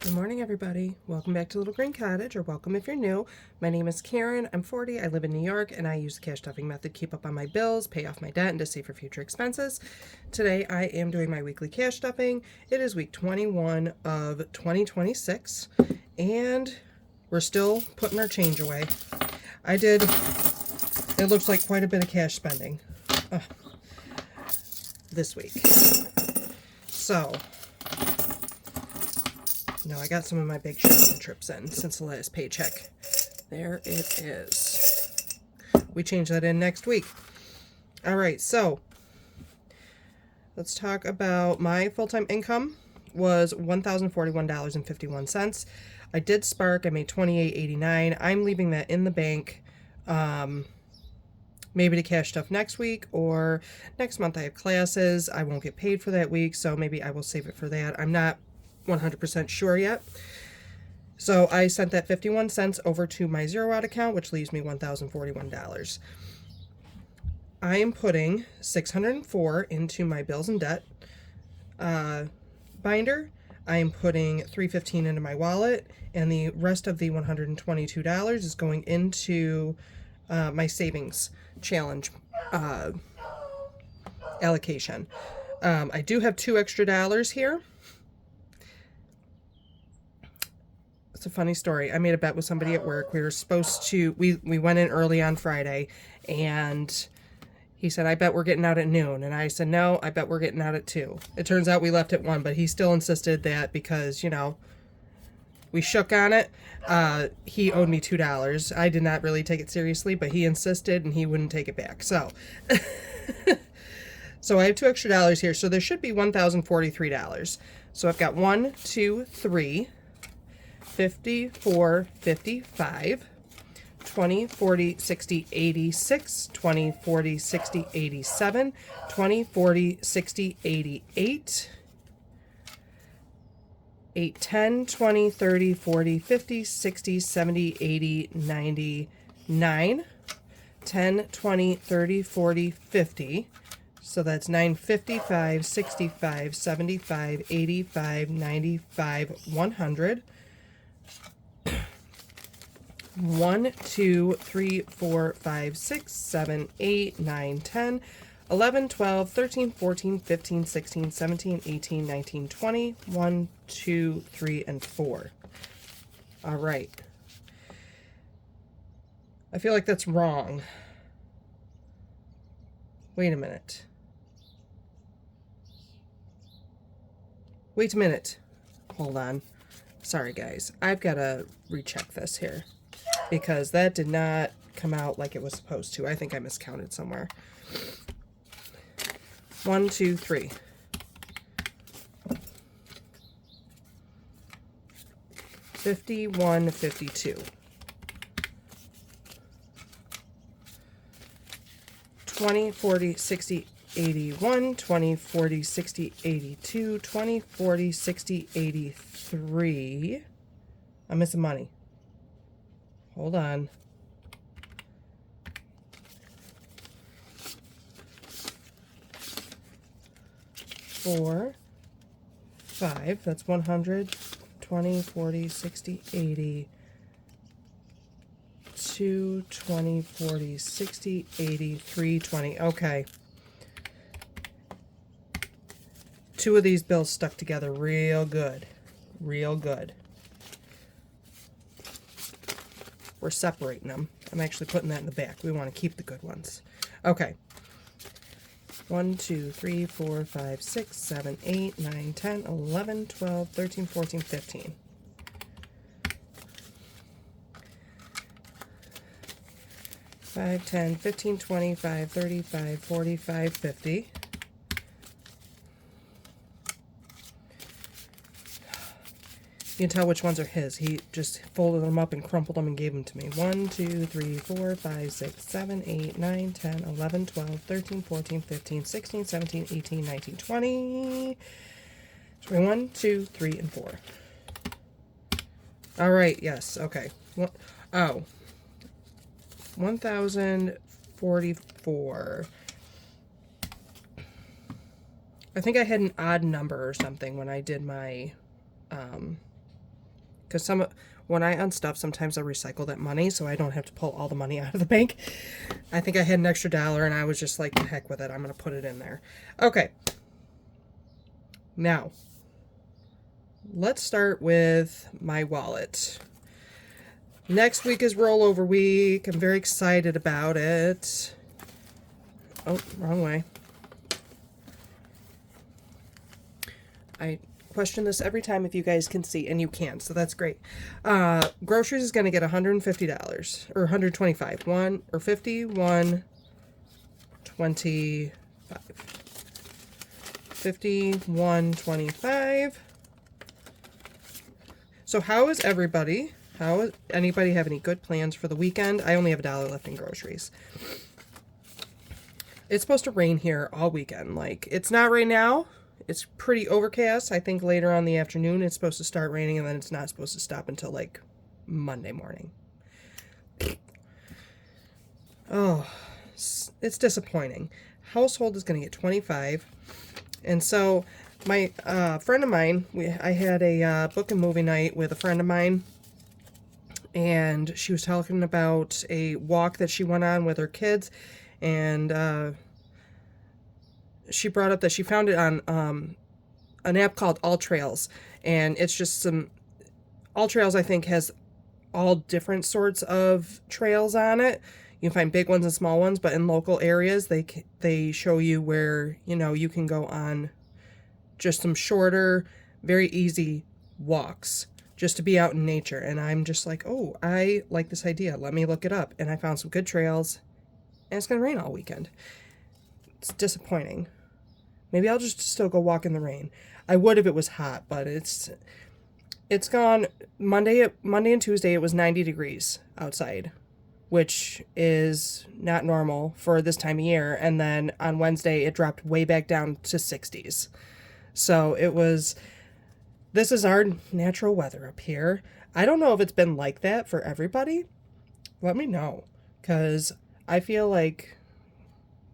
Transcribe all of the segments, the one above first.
Good morning, everybody. Welcome back to Little Green Cottage, or welcome if you're new. My name is Karen. I'm 40. I live in New York, and I use the cash stuffing method to keep up on my bills, pay off my debt, and to save for future expenses. Today, I am doing my weekly cash stuffing. It is week 21 of 2026, and we're still putting our change away. It looks like quite a bit of cash spending this week. So, now I got some of my big shopping trips in since the last paycheck. There it is. We change that in next week. All right, so let's talk about my full-time income was $1,041.51. I did spark. I made $28.89. I'm leaving that in the bank. Maybe to cash stuff next week, or next month I have classes. I won't get paid for that week, so maybe I will save it for that. I'm not 100% sure yet. So I sent that 51 cents over to my zero out account, which leaves me $1,041. I am putting $604 into my bills and debt binder. I am putting $315 into my wallet, and the rest of the $122 is going into my savings challenge allocation. I do have $2 extra here. It's a funny story. I made a bet with somebody at work. We were supposed to, we went in early on Friday, and he said, I bet we're getting out at noon. And I said, no, I bet we're getting out at 2. It turns out we left at 1, but he still insisted that because, you know, we shook on it. He owed me $2. I did not really take it seriously, but he insisted and he wouldn't take it back. So, so I have $2 extra here. So there should be $1,043. So I've got 1, 2, 3, 54, 55, 20, 40, 60, 86, 20, 40, 60, 87, 20, 40, 60, 88, 8, 10, 20, 30, 40, 50, 60, 70, 80, 99, 10, 20, 30, 40, 50. So that's 955, 65, 75, 85, 95, 100. 1, 2, 3, 4, 5, 6, 7, 8, 9, 10, 11, 12, 13, 14, 15, 16, 17, 18, 19, 20, 1, 2, 3, and 4. All right. I feel like that's wrong. Wait a minute. Wait a minute. Hold on. Sorry, guys. I've got to recheck this here, because that did not come out like it was supposed to. I think I miscounted somewhere. 1, 2, 3. 51, 52. 20, 40, 60, 81, 20, 40, 60, 82, 20, 40, 60, 83. I'm missing money. Hold on. 4, 5, that's 100, 20, 40, 60, 80, 2, 20, 40, 60, 80, 3, 20. Okay. 2 of these bills stuck together real good. Real good. We're separating them. I'm actually putting that in the back. We want to keep the good ones. Okay. 1, 2, 3, 4, 5, 6, 7, 8, 9, 10, 11, 12, 13, 14, 15. 5, 10, 15, 25, 35, 45, 50. You can tell which ones are his. He just folded them up and crumpled them and gave them to me. 1, 2, 3, 4, 5, 6, 7, 8, 9, 10, 11, 12, 13, 14, 15, 16, 17, 18, 19, 20, 21, 2, 3, and 4. All right, yes, okay. Oh, 1,044. I think I had an odd number or something when I did my because when I unstuff, sometimes I recycle that money so I don't have to pull all the money out of the bank. I think I had an extra $1 and I was just like, the heck with it. I'm going to put it in there. Okay. Now, let's start with my wallet. Next week is rollover week. I'm very excited about it. Oh, wrong way. I question this every time if you guys can see, and you can, so that's great. Groceries is going to get $150 or $125. 1 or 50, 1, 25. 50, 125. So how is everybody? Anybody have any good plans for the weekend? I only have $1 left in groceries. It's supposed to rain here all weekend. Like, it's not right now. It's pretty overcast. I think later on in the afternoon it's supposed to start raining, and then it's not supposed to stop until like Monday morning. Oh, it's disappointing. Household is going to get 25. And so my friend of mine, I had a book and movie night with a friend of mine, and she was talking about a walk that she went on with her kids, and she brought up that she found it on an app called All Trails, and it's just All Trails, I think, has all different sorts of trails on it. You can find big ones and small ones, but in local areas, they show you where, you can go on just some shorter, very easy walks just to be out in nature. And I'm just like, oh, I like this idea. Let me look it up. And I found some good trails, and it's going to rain all weekend. It's disappointing. Maybe I'll just still go walk in the rain. I would if it was hot, but it's gone. Monday and Tuesday, it was 90 degrees outside, which is not normal for this time of year. And then on Wednesday, it dropped way back down to 60s. So this is our natural weather up here. I don't know if it's been like that for everybody. Let me know, because I feel like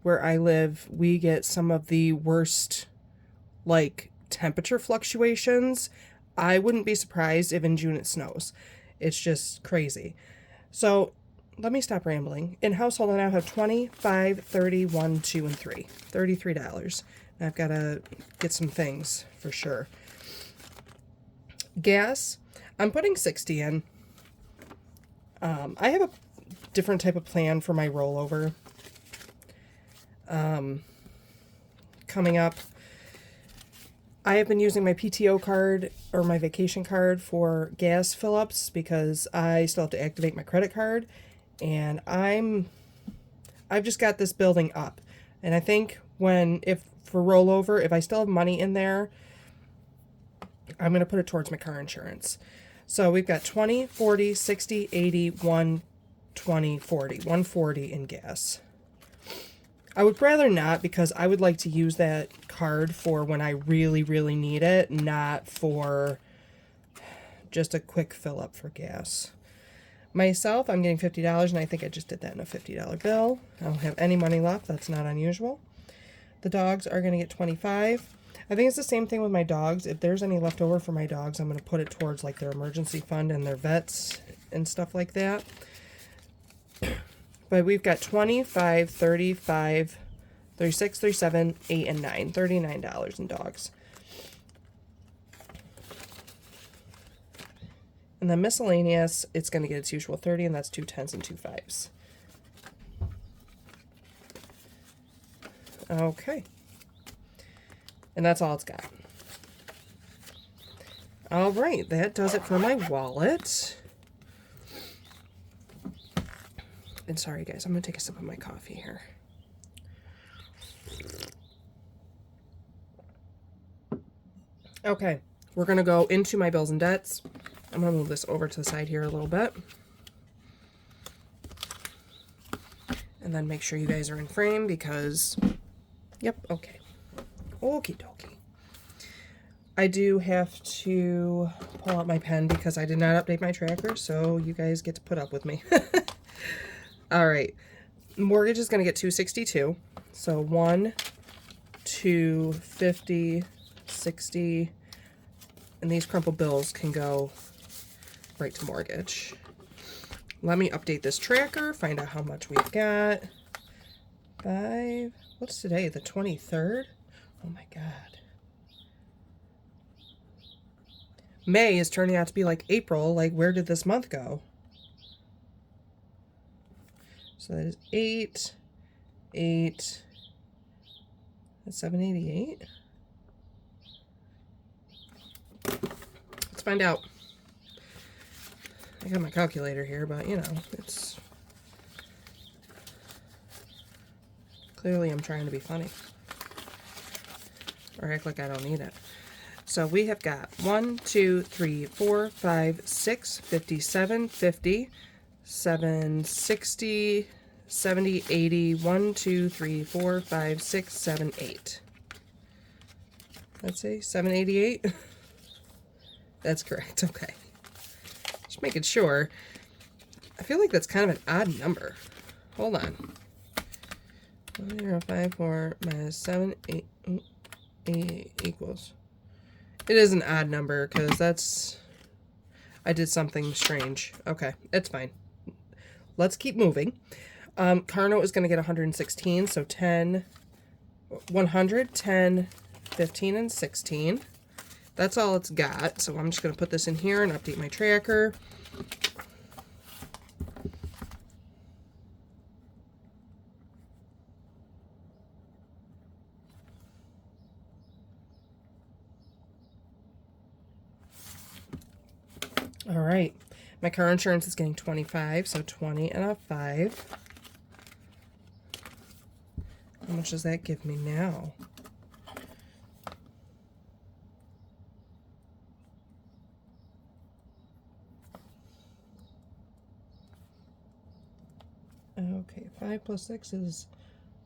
where I live, we get some of the worst, like, temperature fluctuations. I wouldn't be surprised if in June it snows. It's just crazy. So let me stop rambling. In household, I now have 25, 30, 1, 2, and 3. $33. And I've got to get some things for sure. Gas, I'm putting 60 in. I have a different type of plan for my rollover coming up. I have been using my PTO card or my vacation card for gas fill-ups because I still have to activate my credit card, and I've just got this building up. And I think for rollover, if I still have money in there, I'm going to put it towards my car insurance. So we've got 20, 40, 60, 80, 120, 40, 140 in gas. I would rather not, because I would like to use that card for when I really, really need it, not for just a quick fill up for gas. Myself, I'm getting $50, and I think I just did that in a $50 bill. I don't have any money left. That's not unusual. The dogs are going to get 25. I think it's the same thing with my dogs. If there's any left over for my dogs, I'm going to put it towards like their emergency fund and their vets and stuff like that. But we've got 25, 35, 36, 37, 8, and 9. $39 in dogs. And then miscellaneous, it's going to get its usual 30, and that's 2 10s and 2 5s. Okay. And that's all it's got. All right, that does it for my wallet. And sorry, guys, I'm going to take a sip of my coffee here. Okay, we're going to go into my bills and debts. I'm going to move this over to the side here a little bit. And then make sure you guys are in frame because, yep, okay. Okie dokie. I do have to pull out my pen because I did not update my tracker, so you guys get to put up with me. All right. Mortgage is going to get $262. So 1, 2, 50, 60, and these crumpled bills can go right to mortgage. Let me update this tracker, find out how much we've got. What's today? The 23rd? Oh my God. May is turning out to be like April. Like, where did this month go? So that is 8. That's 788. Let's find out. I got my calculator here, but you know, it's clearly I'm trying to be funny or act like I don't need it. So we have got 1, 2, 3, 4, 5, 6, 57, 50, 7, 60, 70, 80, 1, 2, 3, 4, 5, 6, 7, 8. Let's say 788. That's correct. Okay. Just making sure. I feel like that's kind of an odd number. Hold on. 0, 5, 4 minus 7, 8, 8 equals. It is an odd number because I did something strange. Okay, it's fine. Let's keep moving. Carno is going to get 116, so 10, 100, 10, 15, and 16. That's all it's got, so I'm just going to put this in here and update my tracker. All right, my car insurance is getting 25, so 20 and a 5. How much does that give me now? Okay, 5 plus 6 is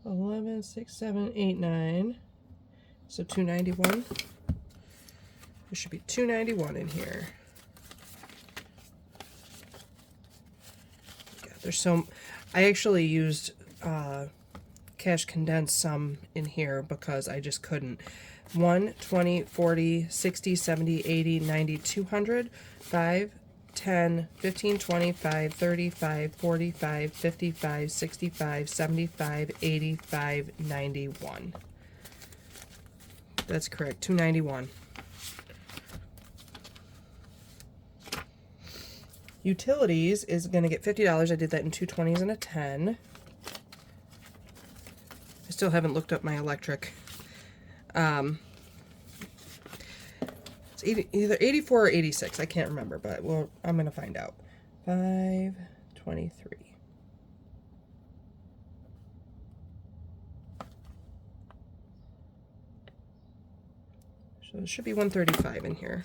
11, 6, 7, 8, 9. So 291. There should be 291 in here. God, there's so... I actually used cash condensed some in here because I just couldn't. 1, 20, 40, 60, 70, 80, 90, 200, 5, 10, 15, 25, 35, 45, 55, 65, 75, 85, 91. That's correct, 291. Utilities is going to get $50. I did that in 2 20s and a 10. I still haven't looked up my electric. It's either 84 or 86. I can't remember, but well, I'm going to find out. 523. So there should be 135 in here.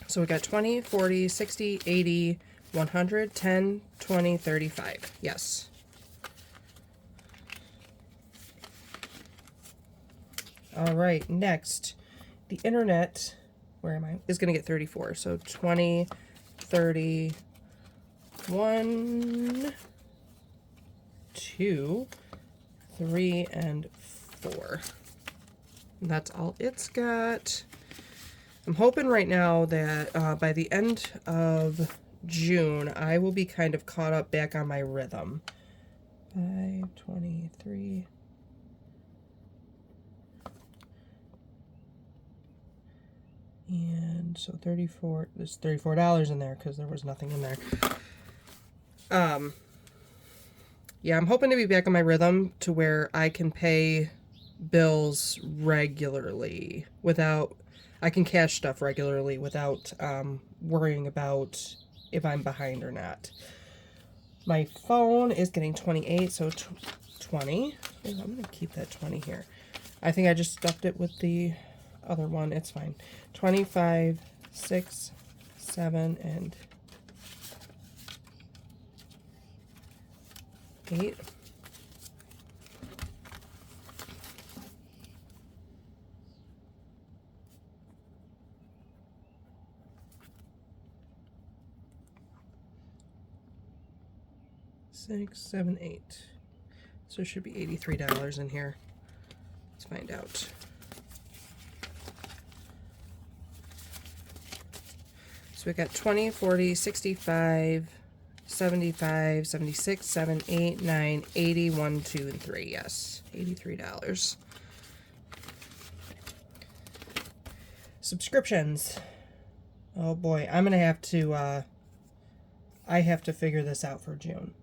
So we got 20, 40, 60, 80, 100, 10, 20, 35. Yes. All right, next, the internet, where am I? Is going to get 34. So 20, 30, 1, 2, 3, and 4. And that's all it's got. I'm hoping right now that by the end of June, I will be kind of caught up back on my rhythm. 5, 23. And so 34, there's $34 in there because there was nothing in there. Yeah, I'm hoping to be back on my rhythm to where I can pay bills regularly without, I can cash stuff regularly without worrying about if I'm behind or not. My phone is getting 28, so 20. I'm going to keep that 20 here. I think I just stuffed it with the other one. It's fine. 25, 6, 7, and 8. Six, 7, 8. So it should be $83 in here. Let's find out. So we got 20, 40, 65, 75, 76, 7, 8, 9, 80, 1, 2, and 3. Yes, $83. Subscriptions. Oh boy, I'm gonna have to I have to figure this out for June.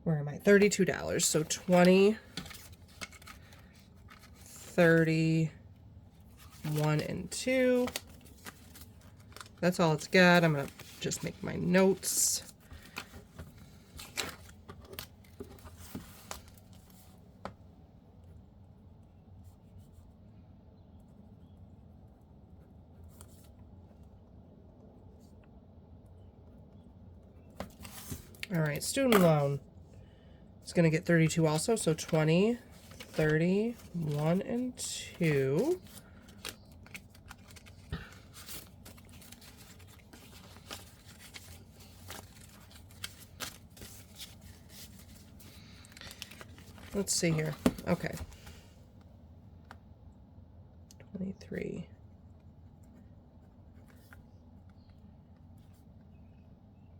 Where am I? $32. So 20, 30, 1 and 2. That's all it's got. I'm gonna just make my notes. All right, student loan. It's going to get 32 also, so 20, 30, 1 and 2. Let's see here. Okay. 23.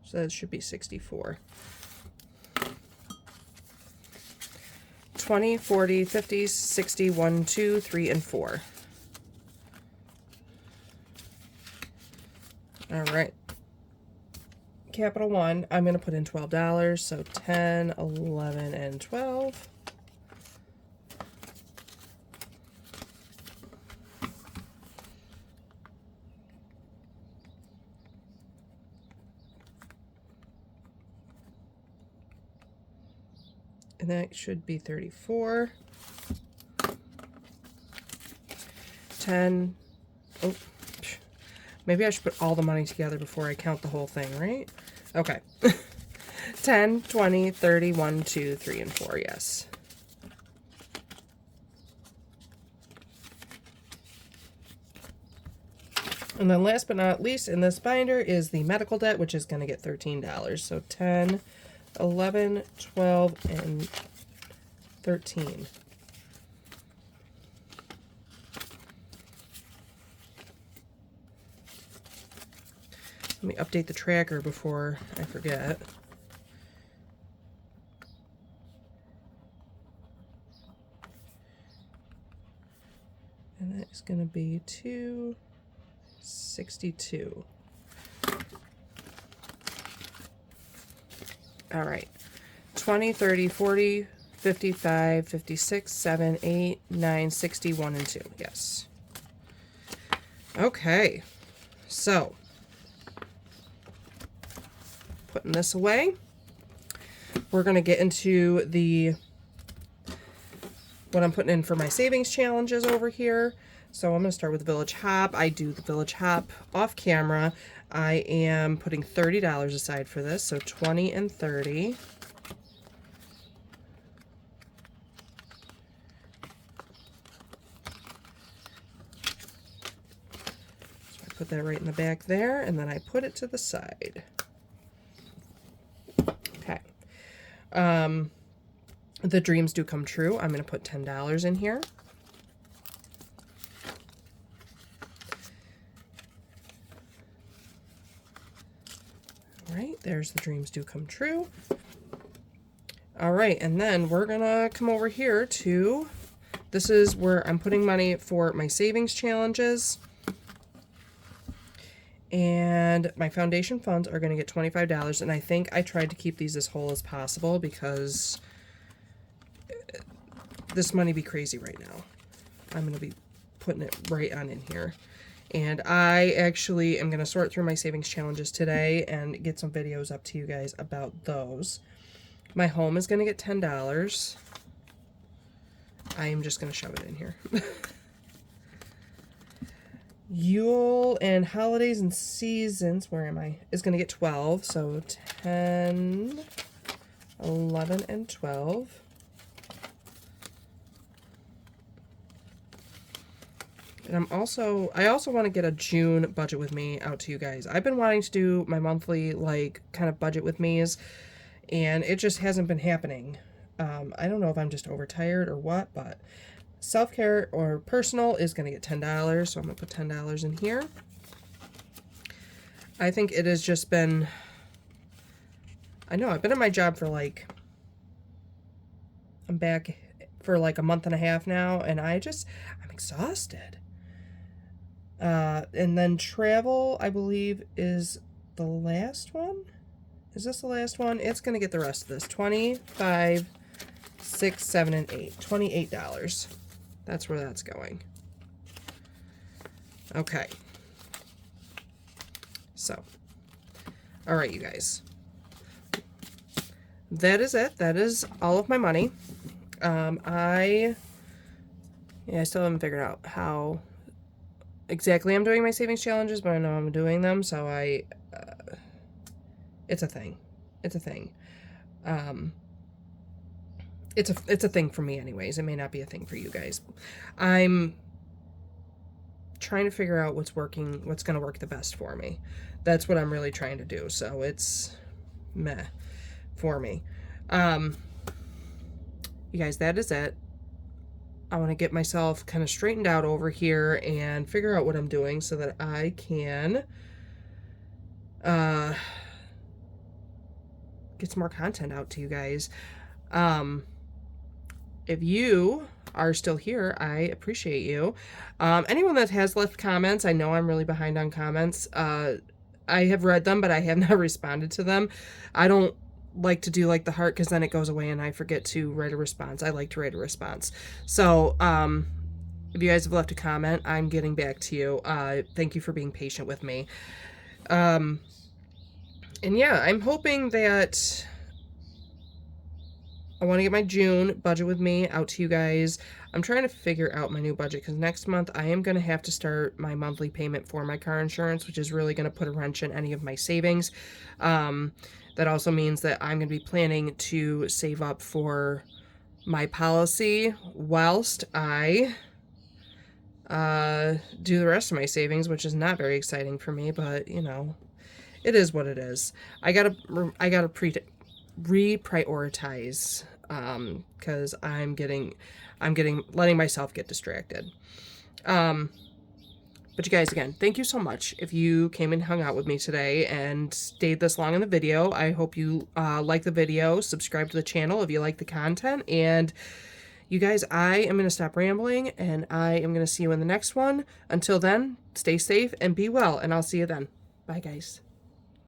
So that should be 64. 20, 40, 50, 60, 1, 2, 3, and 4. All right. Capital One, I'm going to put in $12. So 10, 11, and 12. And that should be 34. 10. Oh, maybe I should put all the money together before I count the whole thing, right? Okay. 10, 20, 30, 1, 2, 3, and 4, yes. And then last but not least in this binder is the medical debt, which is going to get $13. So 10, 11, 12, and 13. Let me update the tracker before I forget. And that is going to be 262. All right. 20, 30, 40, 55, 56, 7, 8, 9, 60, 1, and 2. Yes. Okay. So, putting this away, we're going to get into what I'm putting in for my savings challenges over here. So I'm going to start with the Village Hop. I do the Village Hop off camera. I am putting $30 aside for this, so 20 and 30. So I put that right in the back there, and then I put it to the side. Okay. The dreams do come true. I'm going to put $10 in here. Right, there's the dreams do come true. All right, and then we're gonna come over here to, this is where I'm putting money for my savings challenges. And my foundation funds are gonna get $25, and I think I tried to keep these as whole as possible because this money be crazy right now. I'm gonna be putting it right on in here. And I actually am going to sort through my savings challenges today and get some videos up to you guys about those. My home is going to get $10. I am just going to shove it in here. Yule and holidays and seasons, where am I? Is going to get 12. So 10, 11, and 12. And I also want to get a June budget with me out to you guys. I've been wanting to do my monthly, kind of budget with me's, and it just hasn't been happening. I don't know if I'm just overtired or what, but self-care or personal is going to get $10. So I'm going to put $10 in here. I think it has just been, I know I've been at my job for like, I'm back for like a month and a half now, and I'm exhausted. And then travel, I believe, is the last one. Is this the last one? It's going to get the rest of this. 25, 6, 7, and 8. $28. That's where that's going. Okay. So, all right, you guys. That is it. That is all of my money. I still haven't figured out how exactly I'm doing my savings challenges, but I know I'm doing them, so it's a thing. It's a thing. It's a thing for me anyways. It may not be a thing for you guys. I'm trying to figure out what's going to work the best for me. That's what I'm really trying to do. So it's meh for me. You guys, that is it. I want to get myself kind of straightened out over here and figure out what I'm doing so that I can get some more content out to you guys. If you are still here, I appreciate you. Anyone that has left comments, I know I'm really behind on comments. I have read them, but I have not responded to them. I don't like to do like the heart because then it goes away and I forget to write a response. I like to write a response. So if you guys have left a comment, I'm getting back to you. Thank you for being patient with me. And yeah, I'm hoping that I want to get my June budget with me out to you guys. I'm trying to figure out my new budget because next month I am going to have to start my monthly payment for my car insurance, which is really going to put a wrench in any of my savings. That also means that I'm going to be planning to save up for my policy whilst I do the rest of my savings, which is not very exciting for me, but you know, it is what it is. I gotta reprioritize because I'm letting myself get distracted. But you guys, again, thank you so much if you came and hung out with me today and stayed this long in the video. I hope you like the video, subscribe to the channel if you like the content, and you guys, I am going to stop rambling and I am going to see you in the next one. Until then, stay safe and be well, and I'll see you then. Bye, guys.